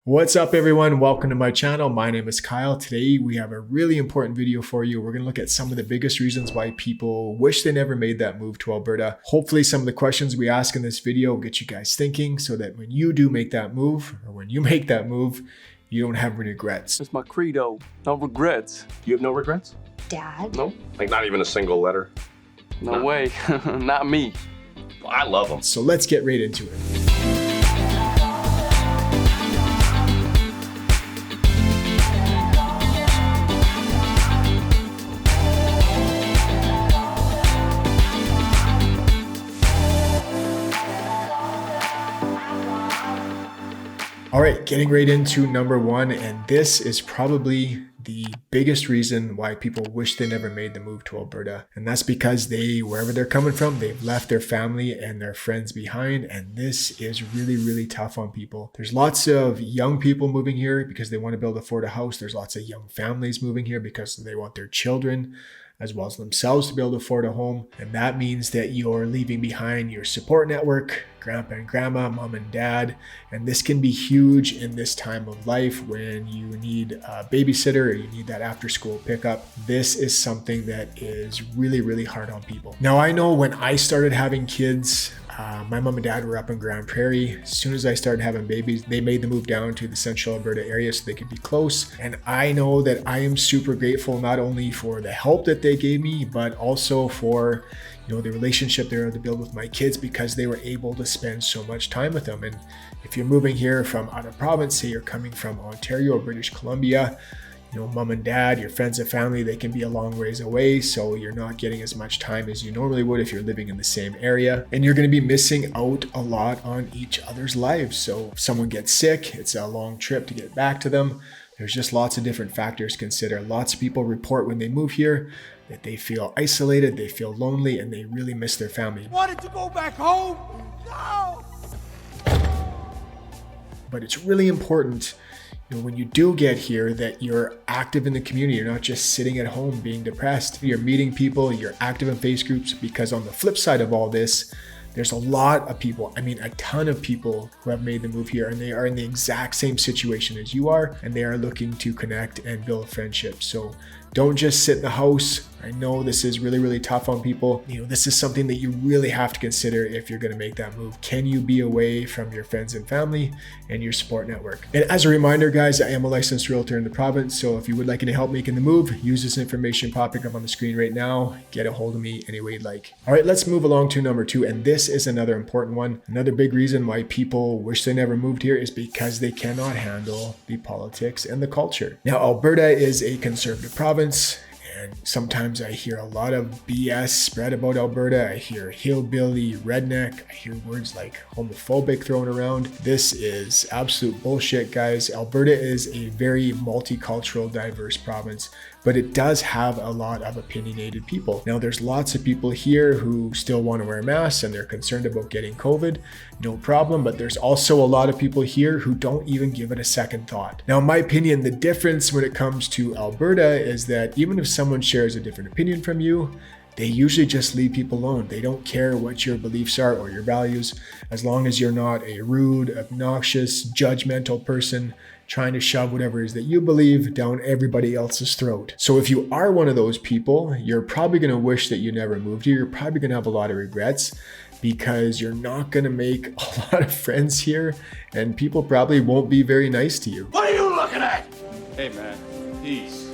What's up everyone? Welcome to my channel. My name is Kyle. Today we have a really important video for you. We're going to look at some of the biggest reasons why people wish they never made that move to Alberta. Hopefully some of the questions we ask in this video will get you guys thinking so that when you do make that move, or when you make that move, you don't have regrets. It's my credo. No regrets. You have no regrets? Dad? No. Like not even a single letter? No way. Not me. Well, I love them. So let's get right into it. All right, getting right into number one, and this is probably the biggest reason why people wish they never made the move to Alberta. And that's because wherever they're coming from, they've left their family and their friends behind. And this is really, really tough on people. There's lots of young people moving here because they want to be able to afford a house. There's lots of young families moving here because they want their children as well as themselves to be able to afford a home. And that means that you're leaving behind your support network, grandpa and grandma, mom and dad. And this can be huge in this time of life when you need a babysitter or you need that after school pickup. This is something that is really, really hard on people. Now, I know when I started having kids, my mom and dad were up in Grand Prairie. As soon as I started having babies, they made the move down to the central Alberta area so they could be close. And I know that I am super grateful not only for the help that they gave me, but also for the relationship they were able to build with my kids because they were able to spend so much time with them. And if you're moving here from out of province, say you're coming from Ontario or British Columbia, mom and dad, your friends and family, they can be a long ways away. So you're not getting as much time as you normally would if you're living in the same area. And you're going to be missing out a lot on each other's lives. So if someone gets sick, it's a long trip to get back to them. There's just lots of different factors to consider. Lots of people report when they move here that they feel isolated, they feel lonely, and they really miss their family. Wanted to go back home? No! But it's really important when you do get here that you're active in the community. You're not just sitting at home being depressed. You're meeting people, you're active in face groups, because on the flip side of all this, there's a lot of people, a ton of people who have made the move here and they are in the exact same situation as you are, and they are looking to connect and build friendships. So don't just sit in the house. I know this is really, really tough on people. This is something that you really have to consider if you're going to make that move. Can you be away from your friends and family and your support network? And as a reminder, guys, I am a licensed realtor in the province. So if you would like any help making the move, use this information popping up on the screen right now. Get a hold of me any way you'd like. All right, let's move along to number two. And this is another important one. Another big reason why people wish they never moved here is because they cannot handle the politics and the culture. Now, Alberta is a conservative province. And sometimes I hear a lot of BS spread about Alberta. I hear hillbilly, redneck. I hear words like homophobic thrown around. This is absolute bullshit, guys. Alberta is a very multicultural, diverse province, but it does have a lot of opinionated people. Now, there's lots of people here who still want to wear masks and they're concerned about getting COVID. No problem, but there's also a lot of people here who don't even give it a second thought. Now, in my opinion, the difference when it comes to Alberta is that even if someone shares a different opinion from you, they usually just leave people alone. They don't care what your beliefs are or your values, as long as you're not a rude, obnoxious, judgmental person trying to shove whatever it is that you believe down everybody else's throat. So if you are one of those people, you're probably going to wish that you never moved here. You're probably going to have a lot of regrets because you're not going to make a lot of friends here and people probably won't be very nice to you. What are you looking at? Hey, man. Peace.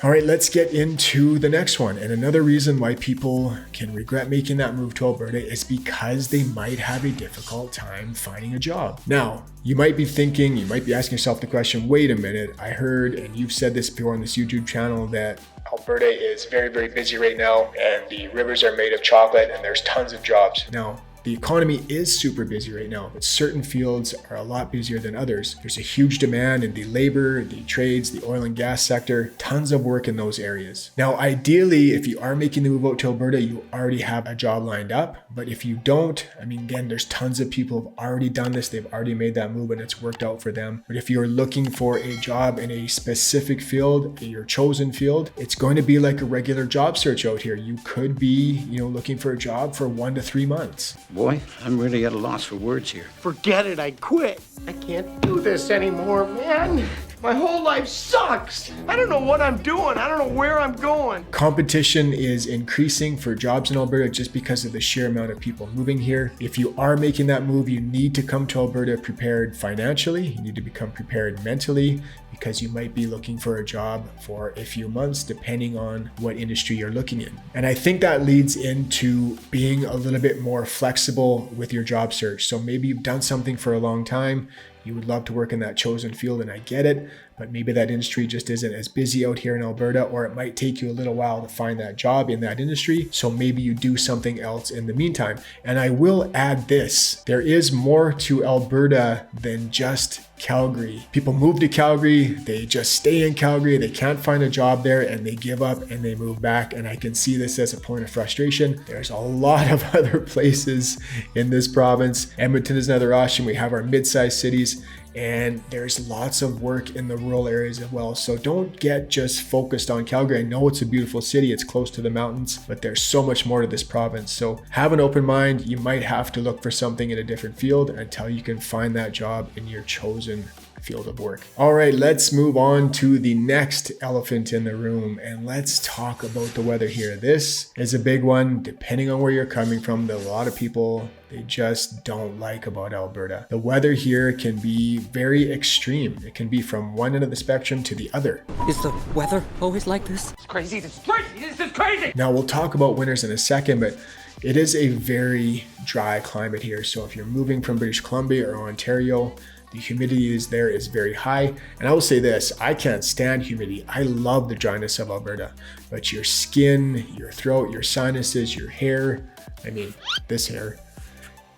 All right, let's get into the next one. And another reason why people can regret making that move to Alberta is because they might have a difficult time finding a job. Now, you might be thinking, you might be asking yourself the question, wait a minute, I heard, and you've said this before on this YouTube channel, that Alberta is very, very busy right now and the rivers are made of chocolate and there's tons of jobs. Now, the economy is super busy right now, but certain fields are a lot busier than others. There's a huge demand in the labor, the trades, the oil and gas sector, tons of work in those areas. Now, ideally, if you are making the move out to Alberta, you already have a job lined up. But if you don't, again, there's tons of people who've already done this. They've already made that move and it's worked out for them. But if you're looking for a job in a specific field, your chosen field, it's going to be like a regular job search out here. You could be, looking for a job for 1 to 3 months. Boy, I'm really at a loss for words here. Forget it, I quit. I can't do this anymore, man. My whole life sucks. I don't know what I'm doing. I don't know where I'm going. Competition is increasing for jobs in Alberta just because of the sheer amount of people moving here. If you are making that move, you need to come to Alberta prepared financially. You need to become prepared mentally because you might be looking for a job for a few months, depending on what industry you're looking in. And I think that leads into being a little bit more flexible with your job search. So maybe you've done something for a long time. You would love to work in that chosen field, and I get it, but maybe that industry just isn't as busy out here in Alberta, or it might take you a little while to find that job in that industry. So maybe you do something else in the meantime. And I will add this, there is more to Alberta than just Calgary. People move to Calgary, they just stay in Calgary, they can't find a job there, and they give up and they move back. And I can see this as a point of frustration. There's a lot of other places in this province. Edmonton is another option. We have our mid-sized cities, and there's lots of work in the rural areas as well. So don't get just focused on Calgary. I know it's a beautiful city, it's close to the mountains, but there's so much more to this province. So have an open mind. You might have to look for something in a different field until you can find that job in your chosen field of work. All right, let's move on to the next elephant in the room, and let's talk about the weather here. This is a big one. Depending on where you're coming from, there are a lot of people they just don't like about Alberta. The weather here can be very extreme. It can be from one end of the spectrum to the other. Is the weather always like this? It's crazy. This is crazy. This is crazy. Now we'll talk about winters in a second, but it is a very dry climate here. So if you're moving from British Columbia or Ontario, the humidity is very high. And I will say this, I can't stand humidity. I love the dryness of Alberta, but your skin, your throat, your sinuses, your hair, I mean, this hair,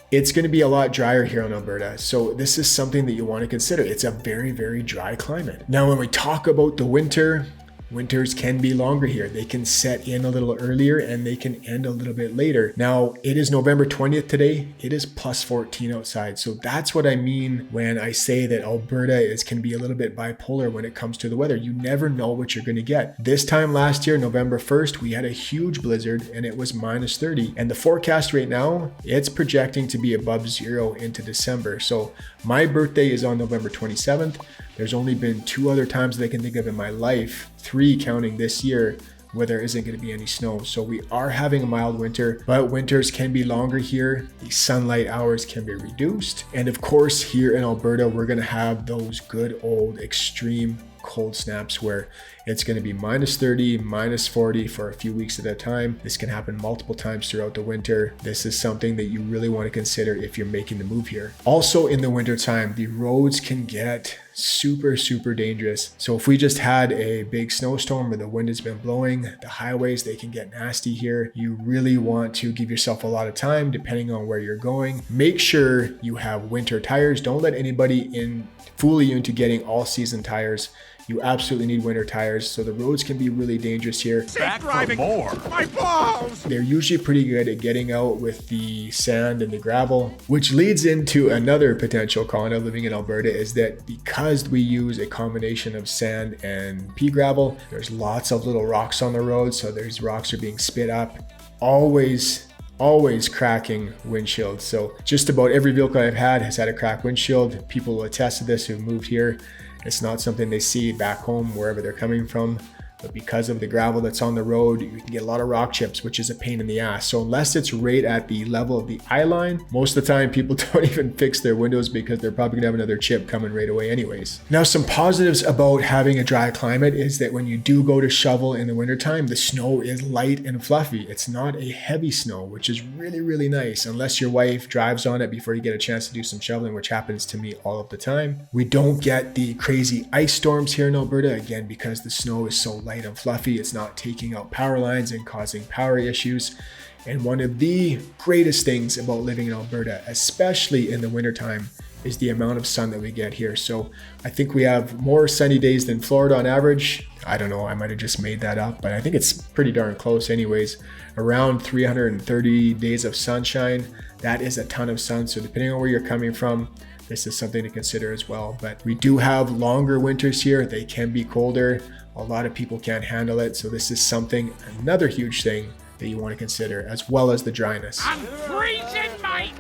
it's going to be a lot drier here in Alberta. So this is something that you want to consider. It's a very dry climate. Now, when we talk about the winter, winters can be longer here. They can set in a little earlier and they can end a little bit later. Now, it is November 20th today. It is plus 14 outside. So that's what I mean when I say that Alberta can be a little bit bipolar when it comes to the weather. You never know what you're going to get. This time last year, November 1st, we had a huge blizzard and it was minus 30. And the forecast right now, it's projecting to be above zero into December. So my birthday is on November 27th. There's only been 2 other times that I can think of in my life, 3 counting this year, where there isn't going to be any snow. So we are having a mild winter, but winters can be longer here. The sunlight hours can be reduced. And of course, here in Alberta, we're going to have those good old extreme cold snaps where it's going to be minus 30, minus 40 for a few weeks at a time. This can happen multiple times throughout the winter. This is something that you really want to consider if you're making the move here. Also in the winter time, the roads can get super dangerous. So if we just had a big snowstorm where the wind has been blowing, the highways, they can get nasty here. You really want to give yourself a lot of time depending on where you're going. Make sure you have winter tires. Don't let anybody fool you into getting all season tires. You absolutely need winter tires. So the roads can be really dangerous here. Back for more. My balls. They're usually pretty good at getting out with the sand and the gravel, which leads into another potential con of living in Alberta is that because we use a combination of sand and pea gravel, there's lots of little rocks on the road. So these rocks are being spit up. Always cracking windshields. So just about every vehicle I've had has had a cracked windshield. People will attest to this who've moved here. It's not something they see back home, wherever they're coming from. But because of the gravel that's on the road, you can get a lot of rock chips, which is a pain in the ass. So unless it's right at the level of the eye line, most of the time people don't even fix their windows because they're probably gonna have another chip coming right away anyways. Now, some positives about having a dry climate is that when you do go to shovel in the wintertime, the snow is light and fluffy. It's not a heavy snow, which is really nice, unless your wife drives on it before you get a chance to do some shoveling, which happens to me all of the time. We don't get the crazy ice storms here in Alberta, again, because the snow is so light and fluffy. It's not taking out power lines and causing power issues. And one of the greatest things about living in Alberta, especially in the wintertime, is the amount of sun that we get here. So I think we have more sunny days than Florida on average. I don't know, I might have just made that up, but I think it's pretty darn close anyways. Around 330 days of sunshine. That is a ton of sun. So depending on where you're coming from, this is something to consider as well. But we do have longer winters here. They can be colder. A lot of people can't handle it. So this is another huge thing that you want to consider, as well as the dryness. I'm freezing my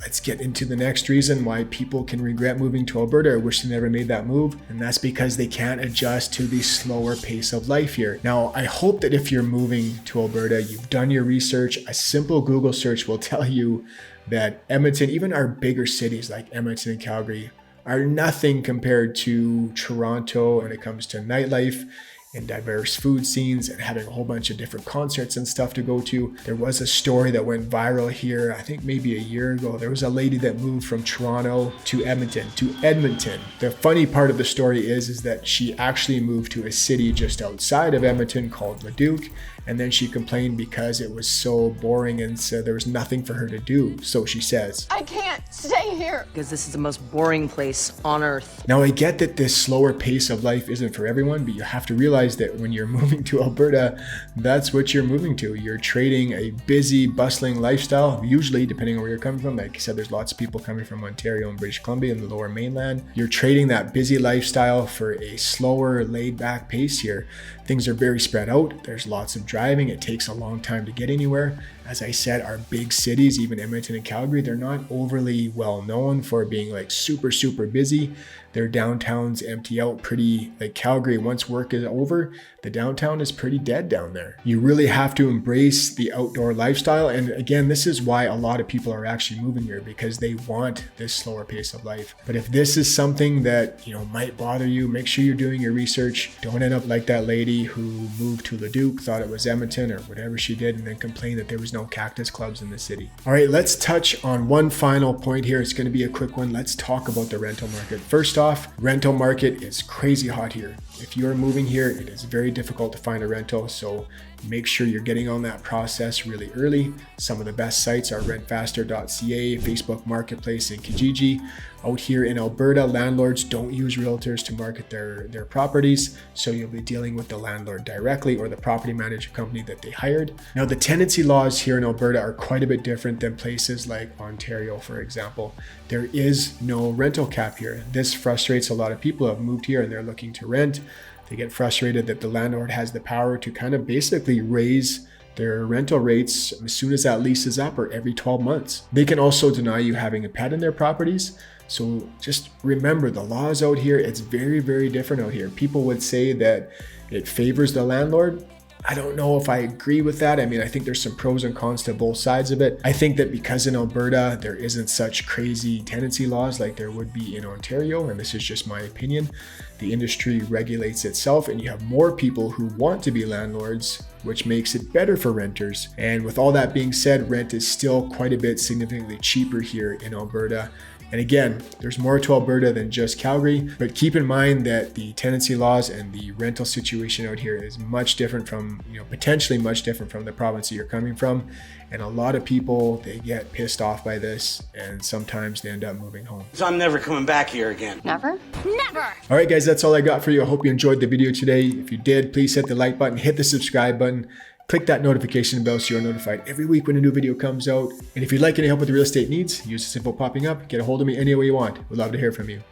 Let's get into the next reason why people can regret moving to Alberta or wish they never made that move, and that's because they can't adjust to the slower pace of life here. Now, I hope that if you're moving to Alberta, you've done your research. A simple Google search will tell you that Edmonton, even our bigger cities like Edmonton and Calgary, are nothing compared to Toronto when it comes to nightlife and diverse food scenes and having a whole bunch of different concerts and stuff to go to. There was a story that went viral here, I think maybe a year ago. There was a lady that moved from Toronto to Edmonton. The funny part of the story is that she actually moved to a city just outside of Edmonton called Leduc, and then she complained because it was so boring and so there was nothing for her to do. So she says, I can't stay here. Because this is the most boring place on earth. Now, I get that this slower pace of life isn't for everyone, but you have to realize that when you're moving to Alberta, that's what you're moving to. You're trading a busy, bustling lifestyle, usually depending on where you're coming from. Like I said, there's lots of people coming from Ontario and British Columbia and the lower mainland. You're trading that busy lifestyle for a slower, laid back pace here. Things are very spread out. There's lots of driving. It takes a long time to get anywhere. As I said, our big cities, even Edmonton and Calgary, they're not overly well known for being like super, super busy. Their downtowns empty out pretty, like Calgary, once work is over, the downtown is pretty dead down there. You really have to embrace the outdoor lifestyle. And again, this is why a lot of people are actually moving here, because they want this slower pace of life. But if this is something that, might bother you, make sure you're doing your research. Don't end up like that lady who moved to Leduc, thought it was Edmonton or whatever she did, and then complained that there was no cactus clubs in the city. All right, let's touch on one final point here. It's going to be a quick one. Let's talk about the rental market. First off, rental market is crazy hot here. If you're moving here, it is very difficult to find a rental, so make sure you're getting on that process really early. Some of the best sites are rentfaster.ca, Facebook Marketplace, and Kijiji. Out here in Alberta, landlords don't use realtors to market their properties, so you'll be dealing with the landlord directly or the property manager company that they hired. Now, the tenancy laws here in Alberta are quite a bit different than places like Ontario, for example. There is no rental cap here. This frustrates a lot of people who have moved here and they're looking to rent. They get frustrated that the landlord has the power to kind of basically raise their rental rates as soon as that lease is up or every 12 months. They can also deny you having a pet in their properties. So just remember, the laws out here, it's very, very different out here. People would say that it favors the landlord. I don't know if I agree with that. I mean, I think there's some pros and cons to both sides of it. I think that because in Alberta, there isn't such crazy tenancy laws like there would be in Ontario, and this is just my opinion, the industry regulates itself and you have more people who want to be landlords, which makes it better for renters. And with all that being said, rent is still quite a bit significantly cheaper here in Alberta. And again, there's more to Alberta than just Calgary, but keep in mind that the tenancy laws and the rental situation out here is much different from, potentially much different from the province that you're coming from. And a lot of people, they get pissed off by this and sometimes they end up moving home. So I'm never coming back here again. Never? Never! All right, guys, that's all I got for you. I hope you enjoyed the video today. If you did, please hit the like button, hit the subscribe button. Click that notification bell so you're notified every week when a new video comes out. And if you'd like any help with your real estate needs, use the symbol popping up. Get a hold of me any way you want. We'd love to hear from you.